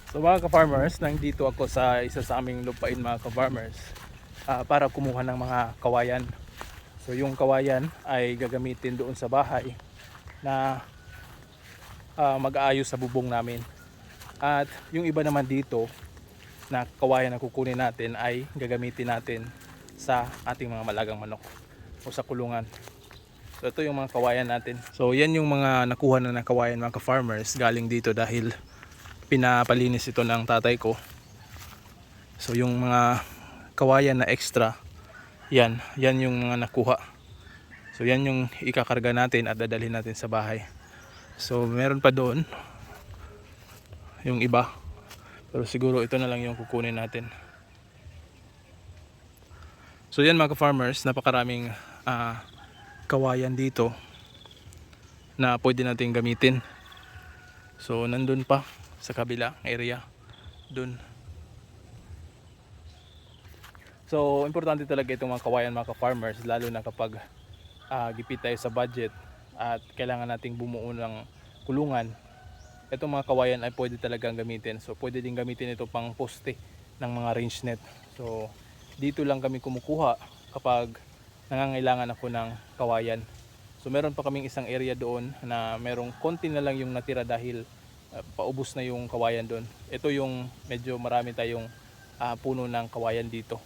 So mga ka-farmers, nandito ako sa isa sa aming lupain mga ka-farmers para kumuha ng mga kawayan. So yung kawayan ay gagamitin doon sa bahay na mag-aayos sa bubong namin. At yung iba naman dito na kawayan na kukunin natin ay gagamitin natin sa ating mga malagang manok o sa kulungan. So ito yung mga kawayan natin. So yan yung mga nakuha na ng kawayan mga ka-farmers galing dito dahil pinapalinis ito ng tatay ko. So yung mga kawayan na extra, yan yung mga nakuha. So yan yung ikakarga natin at dadalhin natin sa bahay. So meron pa doon yung iba, pero siguro ito na lang yung kukunin natin. So yan mga farmers, napakaraming kawayan dito na pwede natin gamitin. So nandun pa sa kabila area dun. So importante talaga itong mga kawayan mga ka-farmers, lalo na kapag gipit tayo sa budget at kailangan nating bumuo ng kulungan. Itong mga kawayan ay pwede talagang gamitin. So pwede din gamitin ito pang poste ng mga range net. So dito lang kami kumukuha kapag nangangailangan ako ng kawayan. So meron pa kaming isang area doon na merong konti na lang yung natira dahil paubos na yung kawayan doon. Ito yung medyo marami tayong puno ng kawayan dito.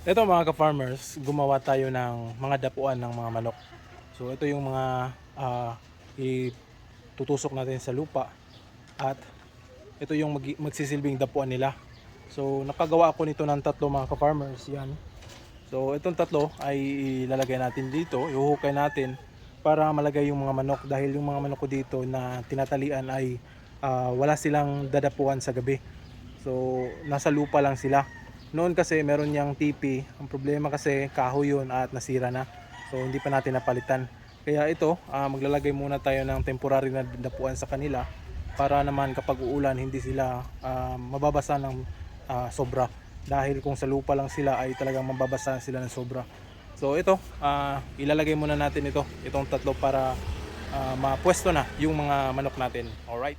Ito mga ka-farmers, gumawa tayo ng mga dapuan ng mga manok. So ito yung mga itutusok natin sa lupa at ito yung magsisilbing dapuan nila. So nakagawa ako nito ng tatlo mga ka-farmers, yan. So itong tatlo ay ilalagay natin dito, ihuhukay natin para malagay yung mga manok, dahil yung mga manok ko dito na tinatalian ay wala silang dadapuan sa gabi. So nasa lupa lang sila. Noon kasi meron niyang tipi, ang problema kasi kahoy yun at nasira na. So hindi pa natin napalitan. Kaya ito, maglalagay muna tayo ng temporary na dapuan sa kanila para naman kapag uulan hindi sila mababasa ng sobra. Dahil kung sa lupa lang sila ay talagang mababasa sila ng sobra. So ito, ilalagay muna natin itong tatlo para mapwesto na yung mga manok natin. Alright.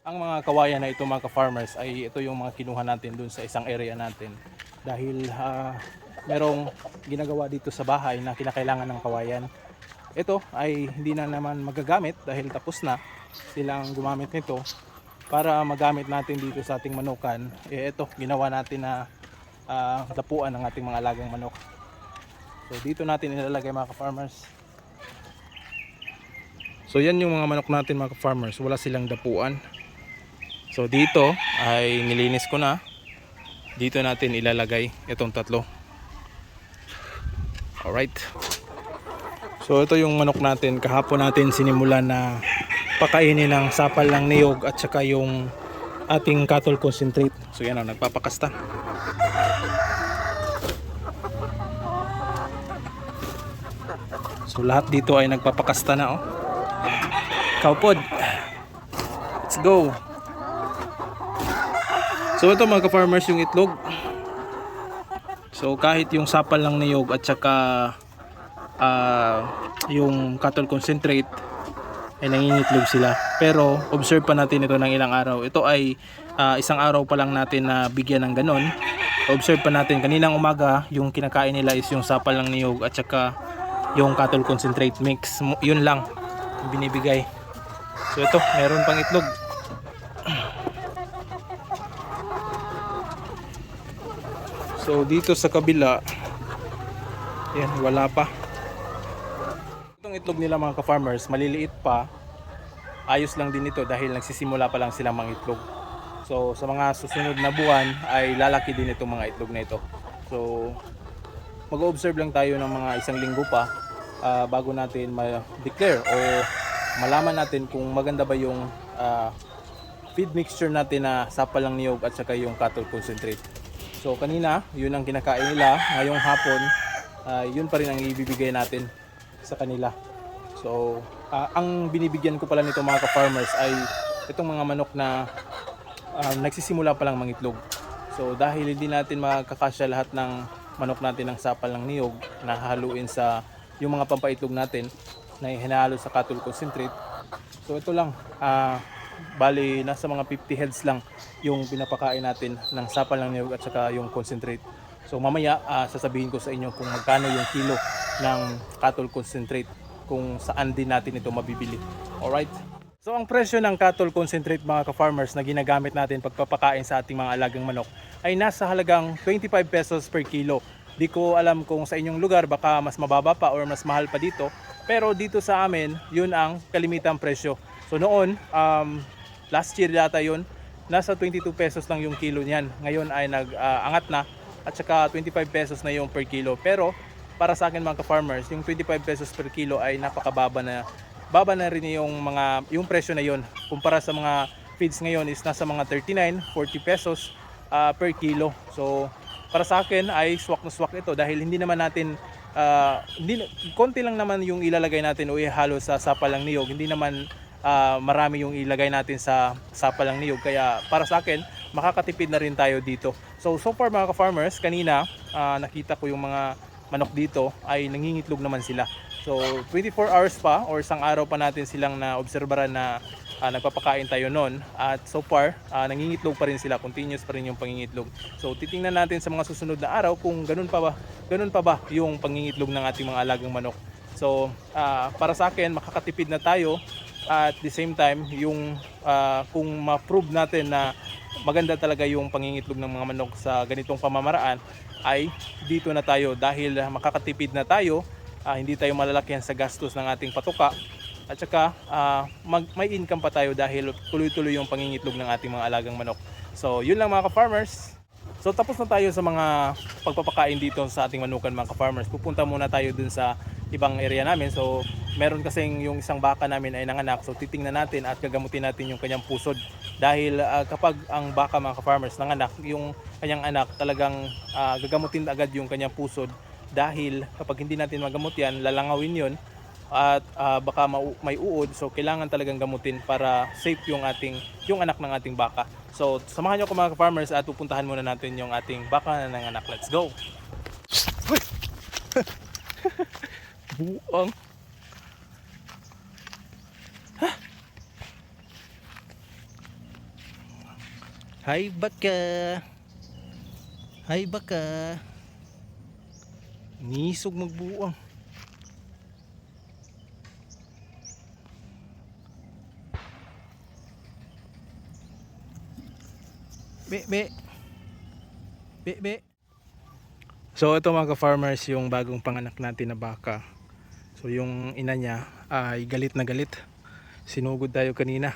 Ang mga kawayan na ito mga ka-farmers ay ito yung mga kinuha natin dun sa isang area natin. Dahil merong ginagawa dito sa bahay na kinakailangan ng kawayan. Ito ay hindi na naman magagamit dahil tapos na silang gumamit nito para magamit natin dito sa ating manukan. Ito, ginawa natin na dapuan ng ating mga alagang manok. So dito natin ilalagay mga ka-farmers. So yan yung mga manok natin mga ka-farmers, wala silang dapuan. So dito ay nilinis ko na. Dito natin ilalagay itong tatlo. Alright. So ito yung manok natin, kahapon natin sinimulan na pakainin ng sapal ng niyog at saka yung ating cattle concentrate. So yan o, nagpapakasta. So lahat dito ay nagpapakasta na Cowpod. Let's go. So ito mga ka-farmers yung itlog. So kahit yung sapal ng niyog at saka yung cattle concentrate ay nangingitlog sila. Pero observe pa natin ito ng ilang araw. Ito ay isang araw pa lang natin na bigyan ng ganon. Observe pa natin kaninang umaga yung kinakain nila is yung sapal ng niyog at saka yung cattle concentrate mix. Yun lang yung binibigay. So ito, meron pang itlog. So dito sa kabila, yan, wala pa. Itong itlog nila mga ka-farmers, maliliit pa. Ayos lang din ito dahil nagsisimula pa lang silang mangitlog. So sa mga susunod na buwan ay lalaki din itong mga itlog na ito. So mag-observe lang tayo ng mga isang linggo pa bago natin ma-declare o malaman natin kung maganda ba yung feed mixture natin na sapal ng niyog at saka yung cattle concentrate. So kanina yun ang kinakain nila, ngayong hapon yun pa rin ang ibibigay natin sa kanila. So ang binibigyan ko pala nito mga ka-farmers ay itong mga manok na nagsisimula pa lang mangitlog. So dahil hindi natin makakasya lahat ng manok natin ng sapal ng niyog na haluin sa yung mga pampaitlog natin na hinahalo sa cattle concentrate. So ito lang, Bali, nasa mga 50 heads lang yung pinapakain natin ng sapal ng niyog at saka yung concentrate. So mamaya sasabihin ko sa inyo kung magkano yung kilo ng cattle concentrate, kung saan din natin ito mabibili. Alright? So ang presyo ng cattle concentrate mga ka-farmers na ginagamit natin pagpapakain sa ating mga alagang manok ay nasa halagang 25 pesos per kilo. Di ko alam kung sa inyong lugar baka mas mababa pa or mas mahal pa dito. Pero dito sa amin, yun ang kalimitang presyo. So noon, last year data yun, nasa 22 pesos lang yung kilo niyan. Ngayon ay nag-angat na at saka 25 pesos na yung per kilo. Pero para sa akin mga ka-farmers, yung 25 pesos per kilo ay napakababa na. Baba na rin yung presyo na yun. Kumpara sa mga feeds ngayon is nasa mga 39, 40 pesos per kilo. So para sa akin ay swak na swak ito dahil hindi naman natin konti lang naman yung ilalagay natin o ihalo sa sapalang niyog. Hindi naman marami yung ilagay natin sa sapalang niyog. Kaya para sa akin, makakatipid na rin tayo dito. So far mga ka-farmers, kanina nakita ko yung mga manok dito ay nangingitlog naman sila. So 24 hours pa or isang araw pa natin silang na-obserbaran na nagpapakain tayo noon. At so far, nangingitlog pa rin sila. Continuous pa rin yung pangingitlog. So titingnan natin sa mga susunod na araw kung ganun pa ba yung pangingitlog ng ating mga alagang manok. So para sa akin, makakatipid na tayo. At the same time, yung kung ma-prove natin na maganda talaga yung pangingitlog ng mga manok sa ganitong pamamaraan, ay dito na tayo dahil makakatipid na tayo, hindi tayo malalakihan sa gastos ng ating patuka at saka may income pa tayo dahil tuloy-tuloy yung pangingitlog ng ating mga alagang manok. So yun lang mga ka-farmers. So tapos na tayo sa mga pagpapakain dito sa ating manukan mga ka-farmers. Pupunta muna tayo dun sa ibang area namin. So meron kasing yung isang baka namin ay nanganak. So titingnan natin at gagamutin natin yung kanyang pusod. Dahil kapag ang baka mga ka-farmers nanganak, yung kanyang anak talagang gagamutin agad yung kanyang pusod. Dahil kapag hindi natin magamot yan, lalangawin yon at baka may uod. So kailangan talagang gamutin para safe yung anak ng ating baka. So samahan niyo ako mga ka-farmers at pupuntahan muna natin yung ating baka na nanganak. Let's go! Buang. Hi baka. Hi baka. Nisog magbuang. Be. So ito mga ka-farmers yung bagong panganak natin na baka. So yung ina niya ay galit na galit. Sinugod tayo kanina.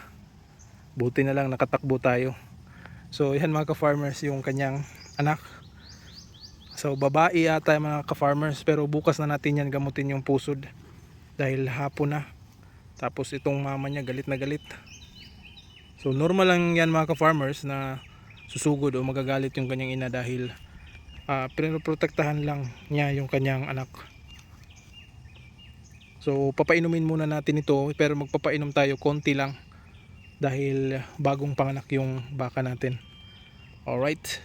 Buti na lang nakatakbo tayo. So yan mga ka-farmers yung kanyang anak. So babae ata mga ka-farmers, pero bukas na natin yan gamutin yung pusod. Dahil hapon na. Tapos itong mama niya galit na galit. So normal lang yan mga ka-farmers na susugod o magagalit yung kanyang ina dahil pinoprotektahan lang niya yung kanyang anak. So papainumin muna natin ito, pero magpapainom tayo konti lang dahil bagong panganak yung baka natin. Alright.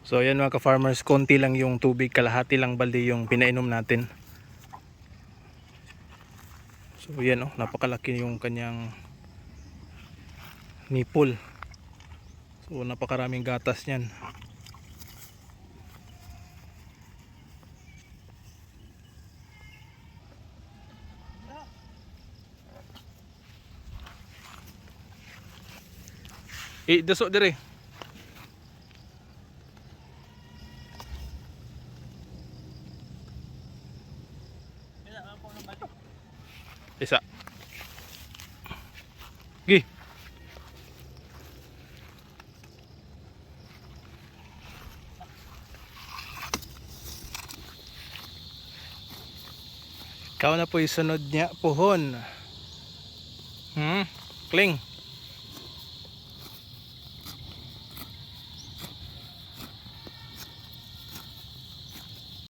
So yan mga ka-farmers, konti lang yung tubig, kalahati lang balde yung pinainom natin. So yan napakalaki yung kanyang nipple. So napakaraming gatas niyan. Dasok dire. Isa. Gi. Ikaw na po isunod niya pohon. Kling.